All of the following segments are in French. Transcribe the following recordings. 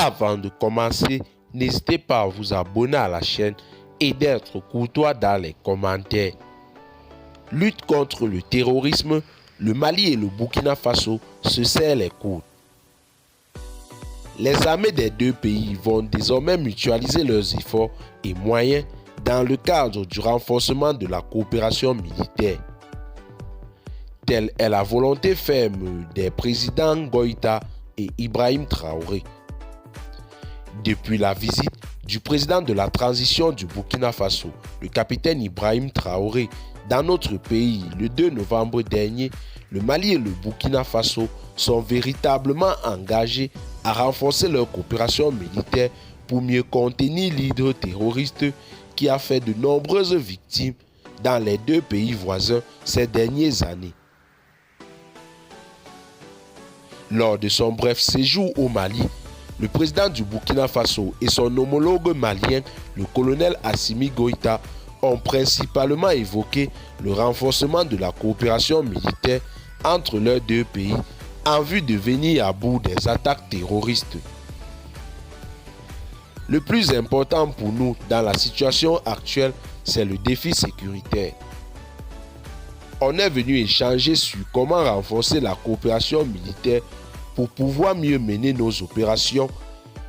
Avant de commencer, n'hésitez pas à vous abonner à la chaîne et d'être courtois dans les commentaires. Lutte contre le terrorisme, le Mali et le Burkina Faso se serrent les coudes. Les armées des deux pays vont désormais mutualiser leurs efforts et moyens dans le cadre du renforcement de la coopération militaire. Telle est la volonté ferme des présidents Goïta et Ibrahim Traoré. Depuis la visite du président de la transition du Burkina Faso, le capitaine Ibrahim Traoré, dans notre pays le 2 novembre dernier, le Mali et le Burkina Faso sont véritablement engagés à renforcer leur coopération militaire pour mieux contenir l'hydre terroriste qui a fait de nombreuses victimes dans les deux pays voisins ces dernières années. Lors de son bref séjour au Mali, le président du Burkina Faso et son homologue malien, le colonel Assimi Goïta, ont principalement évoqué le renforcement de la coopération militaire entre leurs deux pays en vue de venir à bout des attaques terroristes. Le plus important pour nous dans la situation actuelle, c'est le défi sécuritaire. On est venu échanger sur comment renforcer la coopération militaire pour pouvoir mieux mener nos opérations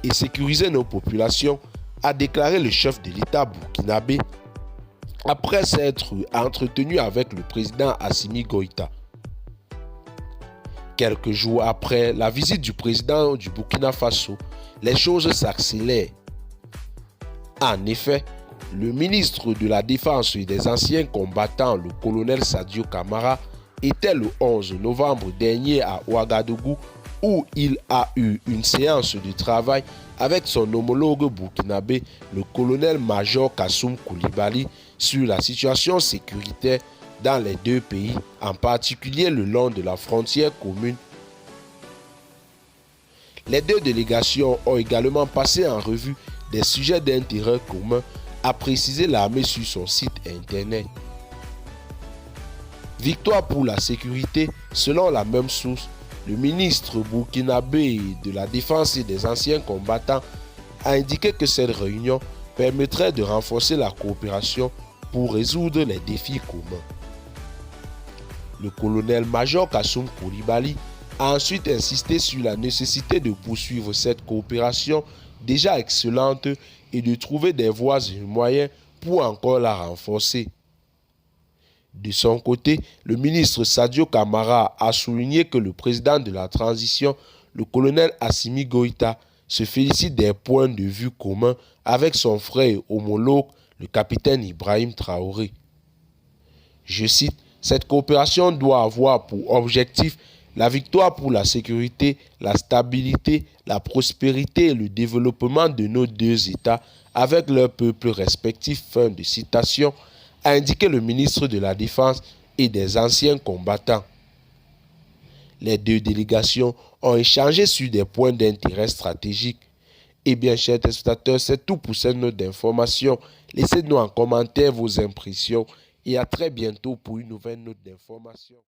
et sécuriser nos populations, a déclaré le chef de l'État burkinabé après s'être entretenu avec le président Assimi Goïta. Quelques jours après la visite du président du Burkina Faso, les choses s'accélèrent. En effet, le ministre de la Défense et des anciens combattants, le colonel Sadio Kamara, était le 11 novembre dernier à Ouagadougou où il a eu une séance de travail avec son homologue burkinabé, le colonel-major Kassoum Koulibaly, sur la situation sécuritaire dans les deux pays, en particulier le long de la frontière commune. Les deux délégations ont également passé en revue des sujets d'intérêt commun, a précisé l'armée sur son site internet. Victoire pour la sécurité, selon la même source, le ministre burkinabé de la Défense et des anciens combattants a indiqué que cette réunion permettrait de renforcer la coopération pour résoudre les défis communs. Le colonel-major Kassoum Koulibaly a ensuite insisté sur la nécessité de poursuivre cette coopération déjà excellente et de trouver des voies et moyens pour encore la renforcer. De son côté, le ministre Sadio Kamara a souligné que le président de la transition, le colonel Assimi Goïta, se félicite des points de vue communs avec son frère et homologue, le capitaine Ibrahim Traoré. Je cite, « Cette coopération doit avoir pour objectif la victoire pour la sécurité, la stabilité, la prospérité et le développement de nos deux États avec leurs peuples respectifs. » Fin de citation, a indiqué le ministre de la Défense et des anciens combattants. Les deux délégations ont échangé sur des points d'intérêt stratégique. Eh bien, chers téléspectateurs, c'est tout pour cette note d'information. Laissez-nous en commentaire vos impressions et à très bientôt pour une nouvelle note d'information.